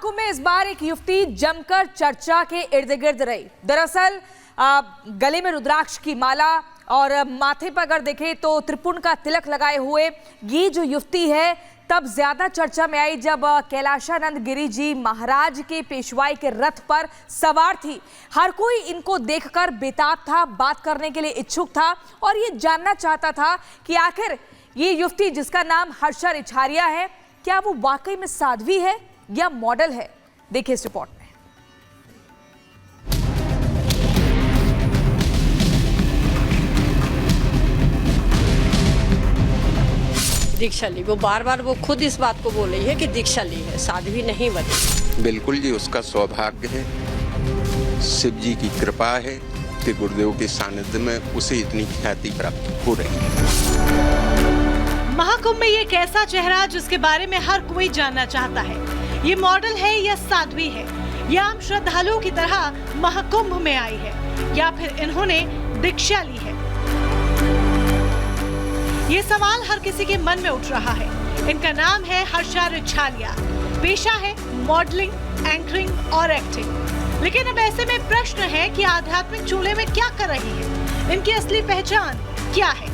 महाकुंभ में इस बार एक युवती जमकर चर्चा के इर्द गिर्द रही। दरअसल गले में रुद्राक्ष की माला और माथे पर अगर देखें तो त्रिपुंड का तिलक लगाए हुए ये जो युवती है तब ज्यादा चर्चा में आई जब कैलाशानंद गिरी जी महाराज के पेशवाई के रथ पर सवार थी। हर कोई इनको देखकर बेताब था, बात करने के लिए इच्छुक था और ये जानना चाहता था कि आखिर ये युवती जिसका नाम हर्षा रिछारिया है, क्या वो वाकई में साध्वी है या मॉडल है। देखिए इस रिपोर्ट में। दीक्षा ली, वो बार बार वो खुद इस बात को बोल रही है कि दीक्षा ली है, साध्वी नहीं बनी। बिल्कुल जी, उसका सौभाग्य है, शिव जी की कृपा है कि गुरुदेव के सानिध्य में उसे इतनी ख्याति प्राप्त हो रही है। महाकुंभ में ये कैसा चेहरा जिसके बारे में हर कोई जानना चाहता है। ये मॉडल है या साध्वी है, या आम श्रद्धालुओं की तरह महाकुंभ में आई है, या फिर इन्होंने दीक्षा ली है। ये सवाल हर किसी के मन में उठ रहा है। इनका नाम है हर्षा रिछारिया। पेशा है मॉडलिंग, एंकरिंग और एक्टिंग। लेकिन अब ऐसे में प्रश्न है कि आध्यात्मिक चूल्हे में क्या कर रही है, इनकी असली पहचान क्या है।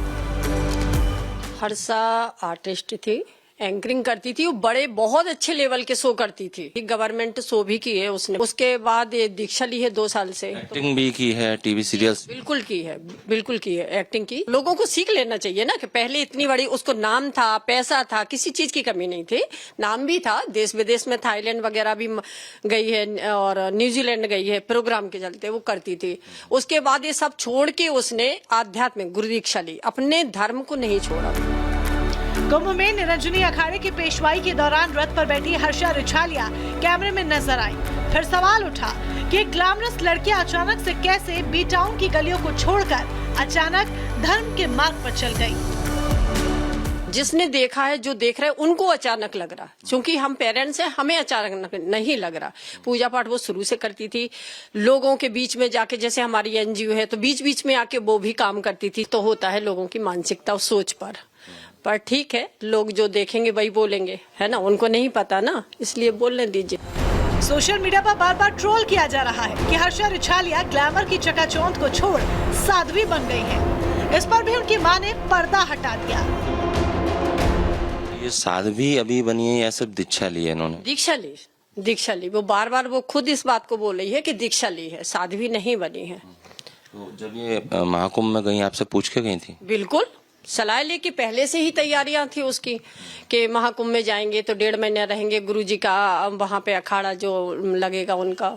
हर्षा आर्टिस्ट थी, एंकरिंग करती थी, वो बड़े बहुत अच्छे लेवल के शो करती थी। गवर्नमेंट शो भी की है उसने। उसके बाद ये दीक्षा ली है 2 साल से। एक्टिंग भी की है, टीवी सीरियल्स बिल्कुल की है, बिल्कुल की है एक्टिंग की। लोगों को सीख लेना चाहिए ना कि पहले इतनी बड़ी उसको नाम था, पैसा था, किसी चीज की कमी नहीं थी। नाम भी था, देश विदेश में थाईलैंड वगैरह भी गई है और न्यूजीलैंड गई है, प्रोग्राम के चलते वो करती थी। उसके बाद ये सब छोड़ के उसने आध्यात्मिक गुरु दीक्षा ली, अपने धर्म को नहीं छोड़ा। कुंभ में निरंजनी अखाड़े की पेशवाई के दौरान रथ पर बैठी हर्षा रिछारिया कैमरे में नजर आई। फिर सवाल उठा कि एक ग्लैमरस लड़की अचानक से कैसे बी टाउन की गलियों को छोड़कर अचानक धर्म के मार्ग पर चल गई। जिसने देखा है, जो देख रहे हैं, उनको अचानक लग रहा, क्योंकि हम पेरेंट्स हैं, हमें अचानक नहीं लग रहा। पूजा पाठ वो शुरू से करती थी, लोगों के बीच में जाके, जैसे हमारी एनजीओ है तो बीच बीच में आके वो भी काम करती थी। तो होता है लोगों की मानसिकता और सोच पर ठीक है, लोग जो देखेंगे वही बोलेंगे, है ना, उनको नहीं पता ना, इसलिए बोलने दीजिए। सोशल मीडिया पर बार बार ट्रोल किया जा रहा है कि हर्षा रिछारिया ग्लैमर की चकाचौंध को छोड़ साध्वी बन गई है। इस पर भी उनकी मां ने पर्दा हटा दिया। ये साध्वी अभी बनी है या सिर्फ दीक्षा ली है इन्होंने? दीक्षा ली, वो बार बार वो खुद इस बात को बोल रही है कि दीक्षा ली है, साध्वी नहीं बनी है। तो जब ये महाकुंभ में गई, आपसे पूछ के गई थी? बिल्कुल, सलाह लेके पहले से ही तैयारियां थी उसकी कि महाकुंभ में जाएंगे तो 1.5 महीने रहेंगे, गुरुजी का वहां पे अखाड़ा जो लगेगा उनका,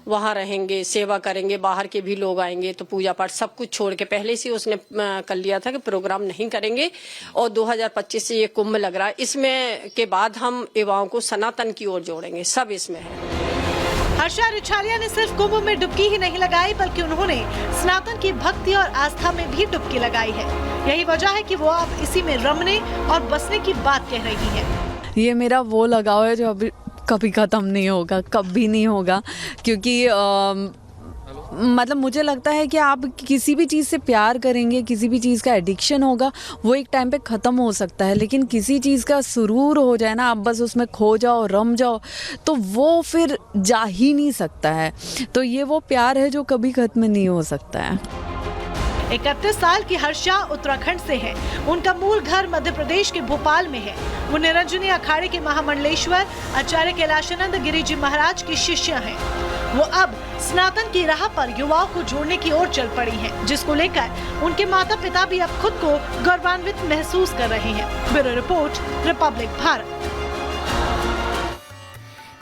वहां रहेंगे, सेवा करेंगे, बाहर के भी लोग आएंगे, तो पूजा पाठ सब कुछ छोड़ के पहले से उसने कर लिया था कि प्रोग्राम नहीं करेंगे। और 2025 से ये कुंभ लग रहा है, इसमें के बाद हम युवाओं को सनातन की ओर जोड़ेंगे, सब इसमें है। हर्षा रिछारिया ने सिर्फ कुंभ में डुबकी ही नहीं लगाई, बल्कि उन्होंने सनातन की भक्ति और आस्था में भी डुबकी लगाई है। यही वजह है कि वो अब इसी में रमने और बसने की बात कह रही है। ये मेरा वो लगाव है जो अभी कभी खत्म नहीं होगा, कभी नहीं होगा, क्योंकि मतलब मुझे लगता है कि आप किसी भी चीज़ से प्यार करेंगे, किसी भी चीज़ का एडिक्शन होगा, वो एक टाइम पे ख़त्म हो सकता है, लेकिन किसी चीज़ का सुरूर हो जाए ना, आप बस उसमें खो जाओ, रम जाओ, तो वो फिर जा ही नहीं सकता है। तो ये वो प्यार है जो कभी ख़त्म नहीं हो सकता है। 31 साल की हर्षा उत्तराखंड से है। उनका मूल घर मध्य प्रदेश के भोपाल में है। वो निरंजनी अखाड़े के महामंडलेश्वर आचार्य कैलाशानंद गिरी जी महाराज की शिष्या हैं। वो अब सनातन की राह पर युवाओं को जोड़ने की ओर चल पड़ी हैं, जिसको लेकर उनके माता पिता भी अब खुद को गौरवान्वित महसूस कर रहे हैं। Bureau report, Republic Bharat.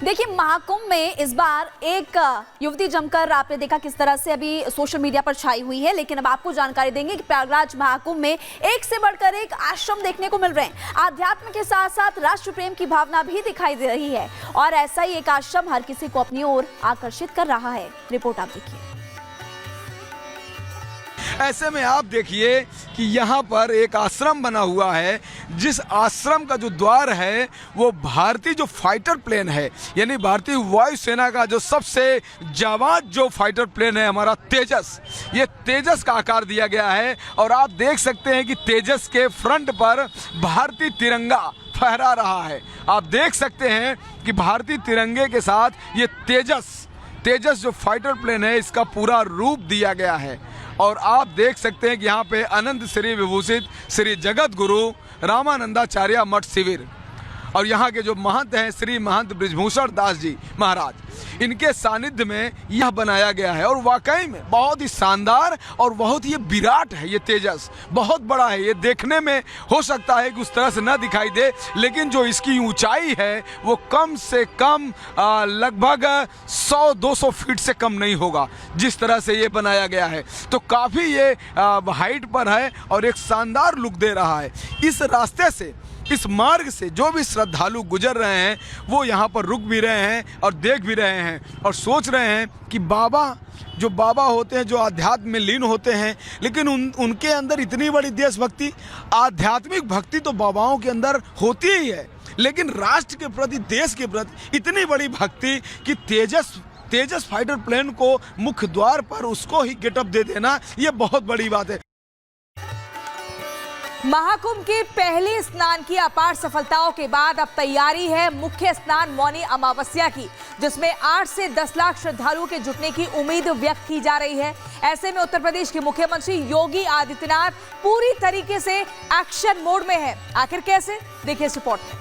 देखिए, महाकुंभ में इस बार एक युवती जमकर आपने देखा किस तरह से अभी सोशल मीडिया पर छाई हुई है, लेकिन अब आपको जानकारी देंगे कि प्रयागराज महाकुंभ में एक से बढ़कर एक आश्रम देखने को मिल रहे हैं। आध्यात्म के साथ साथ राष्ट्र प्रेम की भावना भी दिखाई दे रही है और ऐसा ही एक आश्रम हर किसी को अपनी ओर आकर्षित कर रहा है। रिपोर्ट आप देखिए। ऐसे में आप देखिए कि यहाँ पर एक आश्रम बना हुआ है, जिस आश्रम का जो द्वार है वो भारतीय जो फाइटर प्लेन है, यानी भारतीय वायुसेना का जो सबसे जाबाज जो फाइटर प्लेन है हमारा तेजस, ये तेजस का आकार दिया गया है। और आप देख सकते हैं कि तेजस के फ्रंट पर भारतीय तिरंगा फहरा रहा है। आप देख सकते हैं कि भारतीय तिरंगे के साथ ये तेजस जो फाइटर प्लेन है इसका पूरा रूप दिया गया है। और आप देख सकते हैं कि यहाँ पे अनंत श्री विभूषित श्री जगत गुरु रामानंदाचार्य मठ शिविर और यहाँ के जो महंत हैं श्री महंत ब्रिजभूषण दास जी महाराज, इनके सानिध्य में यह बनाया गया है। और वाकई में बहुत ही शानदार और बहुत ही विराट है। ये तेजस बहुत बड़ा है। ये देखने में हो सकता है कि उस तरह से न दिखाई दे, लेकिन जो इसकी ऊंचाई है वो कम से कम लगभग 100-200 फीट से कम नहीं होगा जिस तरह से ये बनाया गया है। तो काफ़ी ये हाइट पर है और एक शानदार लुक दे रहा है। इस रास्ते से, इस मार्ग से जो भी श्रद्धालु गुजर रहे हैं वो यहाँ पर रुक भी रहे हैं और देख भी रहे हैं और सोच रहे हैं कि बाबा होते हैं जो आध्यात्म में लीन होते हैं, लेकिन उनके अंदर इतनी बड़ी देशभक्ति, आध्यात्मिक भक्ति तो बाबाओं के अंदर होती ही है, लेकिन राष्ट्र के प्रति, देश के प्रति इतनी बड़ी भक्ति कि तेजस फाइटर प्लेन को मुख्य द्वार पर उसको ही गेटअप दे देना, ये बहुत बड़ी बात है। महाकुंभ के पहले स्नान की अपार सफलताओं के बाद अब तैयारी है मुख्य स्नान मौनी अमावस्या की, जिसमें 8 से 10 लाख श्रद्धालुओं के जुटने की उम्मीद व्यक्त की जा रही है। ऐसे में उत्तर प्रदेश के मुख्यमंत्री योगी आदित्यनाथ पूरी तरीके से एक्शन मोड में है। आखिर कैसे, देखिए इस रिपोर्ट में।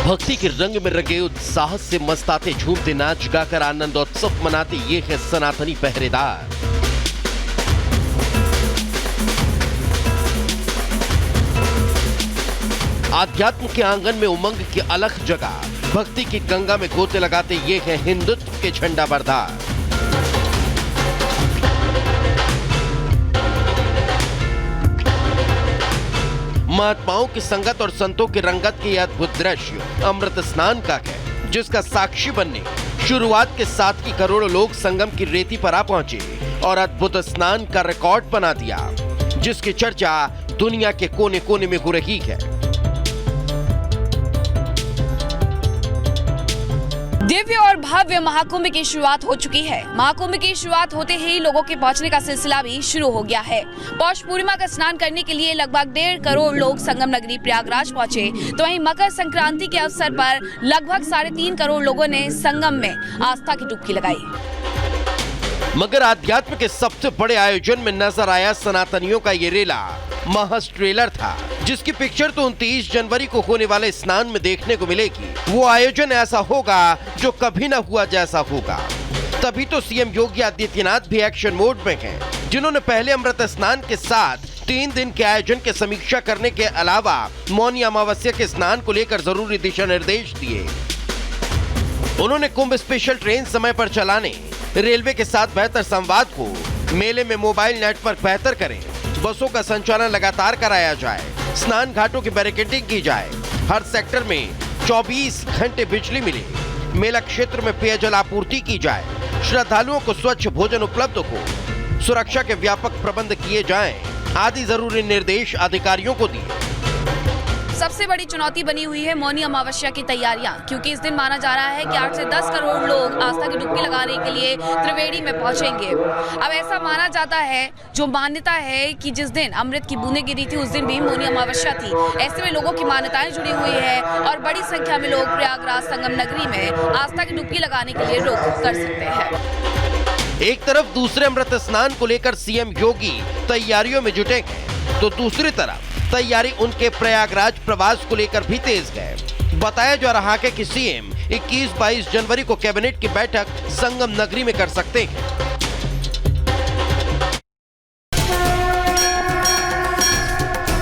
भक्ति के रंग में रंगे उत्साह से मस्ताते, झूमते, नाच गाकर आनंद उत्सव मनाते ये है सनातनी पहरेदार। आध्यात्म के आंगन में उमंग की अलग जगह, भक्ति की गंगा में गोते लगाते ये है हिंदुत्व के झंडा बरदार। महात्माओं की संगत और संतों की रंगत के यह अद्भुत दृश्य अमृत स्नान का है, जिसका साक्षी बनने शुरुआत के 7 करोड़ लोग संगम की रेती पर आ पहुंचे और अद्भुत स्नान का रिकॉर्ड बना दिया, जिसकी चर्चा दुनिया के कोने कोने में हो रही है। दिव्य और भव्य महाकुंभ की शुरुआत हो चुकी है। महाकुंभ की शुरुआत होते ही लोगों के पहुंचने का सिलसिला भी शुरू हो गया है। पौष पूर्णिमा का स्नान करने के लिए लगभग 1.5 करोड़ लोग संगम नगरी प्रयागराज पहुंचे, तो वहीं मकर संक्रांति के अवसर पर लगभग 3.5 करोड़ लोगों ने संगम में आस्था की डुबकी लगाई। मगर आध्यात्म के सबसे बड़े आयोजन में नजर आया सनातनियों का ये रेला महज ट्रेलर था, जिसकी पिक्चर तो 29 जनवरी को होने वाले स्नान में देखने को मिलेगी। वो आयोजन ऐसा होगा जो कभी न हुआ जैसा होगा। तभी तो सीएम योगी आदित्यनाथ भी एक्शन मोड में हैं, जिन्होंने पहले अमृत स्नान के साथ 3 दिन के आयोजन की समीक्षा करने के अलावा मौनी अमावस्या के स्नान को लेकर जरूरी दिशा निर्देश दिए। उन्होंने कुंभ स्पेशल ट्रेन समय पर चलाने, रेलवे के साथ बेहतर संवाद को, मेले में मोबाइल नेटवर्क बेहतर करें, बसों का संचालन लगातार कराया जाए, स्नान घाटों की बैरिकेडिंग की जाए, हर सेक्टर में 24 घंटे बिजली मिले, मेला क्षेत्र में पेयजल आपूर्ति की जाए, श्रद्धालुओं को स्वच्छ भोजन उपलब्ध हो, सुरक्षा के व्यापक प्रबंध किए जाएं, आदि जरूरी निर्देश अधिकारियों को दिए। सबसे बड़ी चुनौती बनी हुई है मौनी अमावस्या की तैयारियां, क्योंकि इस दिन माना जा रहा है कि 8 से 10 करोड़ लोग आस्था की डुबकी लगाने के लिए त्रिवेणी में पहुंचेंगे। अब ऐसा माना जाता है, जो मान्यता है कि जिस दिन अमृत की बूंदें गिरी थी उस दिन भी मौनी अमावस्या थी। ऐसे में लोगों की मान्यताएं जुड़ी हुई है और बड़ी संख्या में लोग प्रयागराज संगम नगरी में आस्था की डुबकी लगाने के लिए रुख कर सकते हैं। एक तरफ दूसरे अमृत स्नान को लेकर सीएम योगी तैयारियों में जुटे हैं, तो दूसरी तरफ तैयारी उनके प्रयागराज प्रवास को लेकर भी तेज है। बताया जा रहा है कि सीएम 21-22 जनवरी को कैबिनेट की बैठक संगम नगरी में कर सकते हैं।